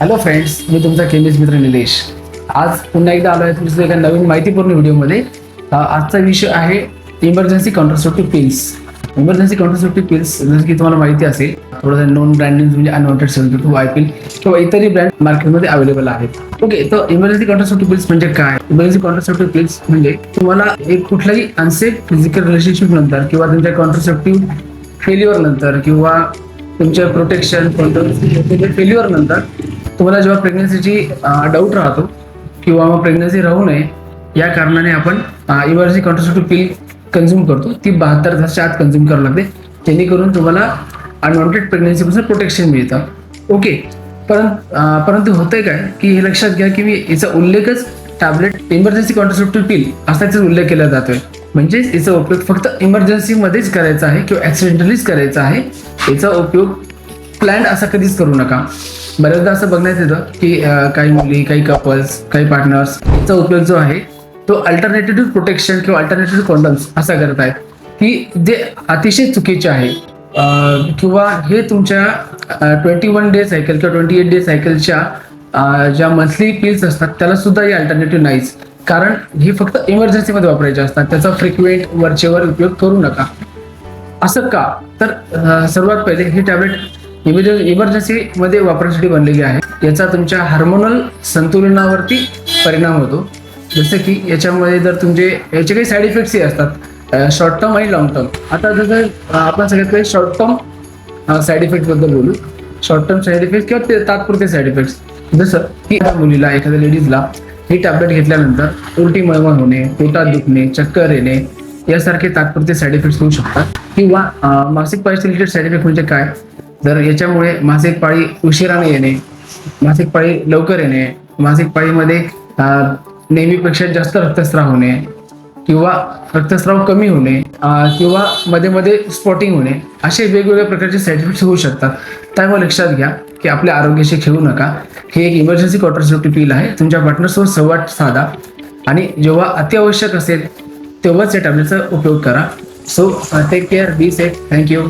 Hello friends, मी तुमचा chemist मित्र निलेश. आज पुन्हा एकदा आलो आहे तुमच्या एका नवीन माहितीपूर्ण व्हिडिओमध्ये. आजचा विषय आहे emergency contraceptive pills. Emergency contraceptive pills जसं की तुम्हाला माहिती असेल, थोडंसं नॉन ब्रँड म्हणजे अनवॉन्टेड सेन्सिटिव्ह आयपील किंवा इतरही ब्रँड मार्केटमध्ये अवेलेबल आहेत. ओके, तर इमर्जन्सी कॉन्ट्रासेप्टिव्ह पिल्स म्हणजे काय? इमर्जन्सी कॉन्ट्रासेप्टिव्ह पिल्स म्हणजे तुम्हाला एक कुठल्याही अनसेफ फिजिकल रिलेशनशिप नंतर किंवा तुमच्या कॉन्ट्रासेप्टिव्ह फेल्युअर नंतर किंवा तुमच्या प्रोटेक्शन फेल्युअर नंतर तुम्हाला जेव्हा प्रेग्नन्सीची डाऊट राहतो किंवा मग प्रेग्नन्सी राहू नये या कारणाने आपण इमर्जन्सी कॉन्ट्रासेप्टिव्ह पिल कन्झ्युम करतो. ती 72 तासाच्या आत कन्झ्युम करावं लागते, जेणेकरून तुम्हाला अनवॉन्टेड प्रेग्नन्सीपासून प्रोटेक्शन मिळतं. ओके, परंतु होतंय काय की हे लक्षात घ्या की मी याचा उल्लेखच टॅबलेट इमर्जन्सी कॉन्ट्रासेप्टिव्ह पिल असाच उल्लेख केला जातोय. म्हणजेच याचा उपयोग फक्त इमर्जन्सी मध्येच करायचा आहे किंवा ऍक्सिडेंटलीच करायचा आहे. याचा उपयोग प्लॅन असा कधीच करू नका. बऱ्याचदा असं बघण्यात येतं की काही मुली, काही कपल्स, काही पार्टनर्स याचा उपयोग जो आहे तो अल्टरनेटिव्ह प्रोटेक्शन किंवा अल्टरनेटिव्ह कॉन्डम्स असा करत आहेत, की जे अतिशय चुकीचे आहे. किंवा हे तुमच्या 21 डे सायकल किंवा 28 डे सायकलच्या ज्या मंथली पिल्स असतात त्याला सुद्धा हे अल्टरनेटिव्ह नाहीच. कारण हे फक्त इमर्जन्सीमध्ये वापरायचे असतात. त्याचा फ्रिक्वेंट वरचेवर उपयोग करू नका. असं का? तर सर्वात पहिले हे टॅबलेट इमर्जन्सी मध्ये वापरण्यासाठी बनलेली आहे. याचा तुमच्या हार्मोनल संतुलनावरती परिणाम होतो. जसं की याच्यामध्ये जर याचे काही साईड इफेक्ट्सही असतात, शॉर्ट टर्म आणि लॉंग टर्म. आता जसं आपण सगळ्यात पहिले शॉर्ट टर्म साईड इफेक्ट बद्दल बोलू. शॉर्ट टर्म साईड इफेक्ट किंवा ते तात्पुरते साईड इफेक्ट्स, जसं की मुलीला, एखाद्या लेडीजला ही टॅबलेट घेतल्यानंतर उलटी मळमळ होणे, पोटात दुखणे, चक्कर येणे यासारखे तात्पुरते साईड इफेक्ट्स होऊ शकतात. किंवा मासिक पाळीशी रिलेटेड साईड इफेक्ट म्हणजे काय? जर याच्यामुळे मासिक पाळी उशिराने येणे, मासिक पाळी लवकर येणे, मासिक पाळीमध्ये नेहमीपेक्षा जास्त रक्तस्राव होणे किंवा रक्तस्राव कमी होणे किंवा मध्ये मध्ये स्पॉटिंग होणे, असे वेगवेगळ्या प्रकारचे साईड इफेक्ट्स होऊ शकतात. त्यामुळे लक्षात घ्या की आपल्या आरोग्याशी खेळू नका. हे एक इमर्जन्सी कॉन्ट्रासेप्टिव्ह पिल आहे. तुमच्या पार्टनरसोबत संवाद साधा आणि जेव्हा अत्यावश्यक असेल तेव्हाच या टॅबलेटचा उपयोग करा. So take care, be safe. Thank you.